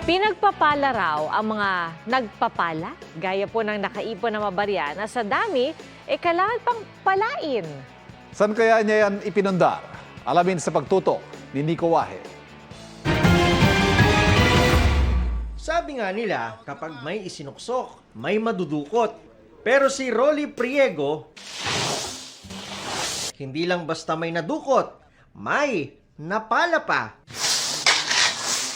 Pinagpapala raw ang mga nagpapala, gaya po ng nakaipon na mabarya na sa dami, kailangan pang palain. Saan kaya niya yan ipinundar? Alamin sa pagtutok ni Nico Wahe. Sabi nga nila, kapag may isinuksok, may madudukot. Pero si Rolly Priego, hindi lang basta may nadukot, may napala pa.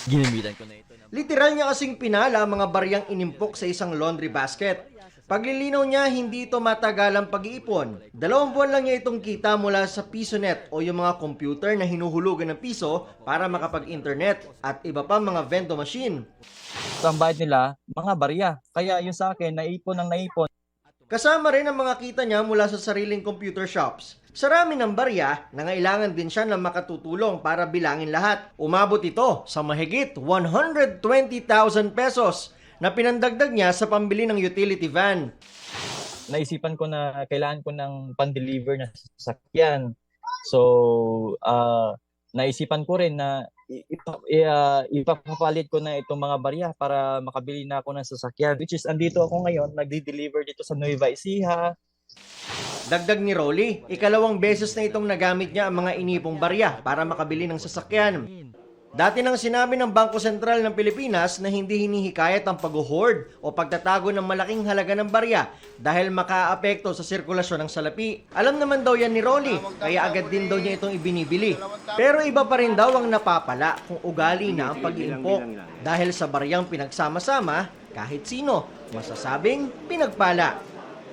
Ginamitan ko na ito. Literal niya kasing pinala ang mga baryang inimpok sa isang laundry basket. Paglilinaw niya, hindi ito matagalang pag-iipon. 2 buwan lang niya itong kita mula sa PisoNet o yung mga computer na hinuhulugan ng piso para makapag-internet at iba pa mga vendo machine. So, ang bayad nila, mga barya. Kaya yung sa akin, naipon ng naipon. Kasama rin ang mga kita niya mula sa sariling computer shops. Sa rami ng barya, nangailangan din siya ng makatutulong para bilangin lahat. Umabot ito sa mahigit 120,000 pesos na pinandagdag niya sa pambili ng utility van. Naisipan ko na kailangan ko ng pan-deliver na sasakyan. So, naisipan ko rin na ipapapalit ko na itong mga barya para makabili na ako ng sasakyan. Which is, andito ako ngayon, nagdi-deliver dito sa Nueva Ecija. Dagdag ni Rolly, 2 beses na itong nagamit niya ang mga inipong barya para makabili ng sasakyan. Dati nang sinabi ng Bangko Sentral ng Pilipinas na hindi hinihikayat ang pag-hoard o pagtatago ng malaking halaga ng barya dahil makaapekto sa sirkulasyon ng salapi. Alam naman daw yan ni Rolly, kaya agad din daw niya itong ibinibili. Pero iba pa rin daw ang napapala kung ugali na ang pag-iimpok. Dahil sa baryang pinagsama-sama, kahit sino, masasabing pinagpala.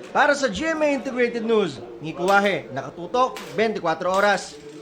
Para sa GMA Integrated News, Nico Wahe, nakatutok 24 oras.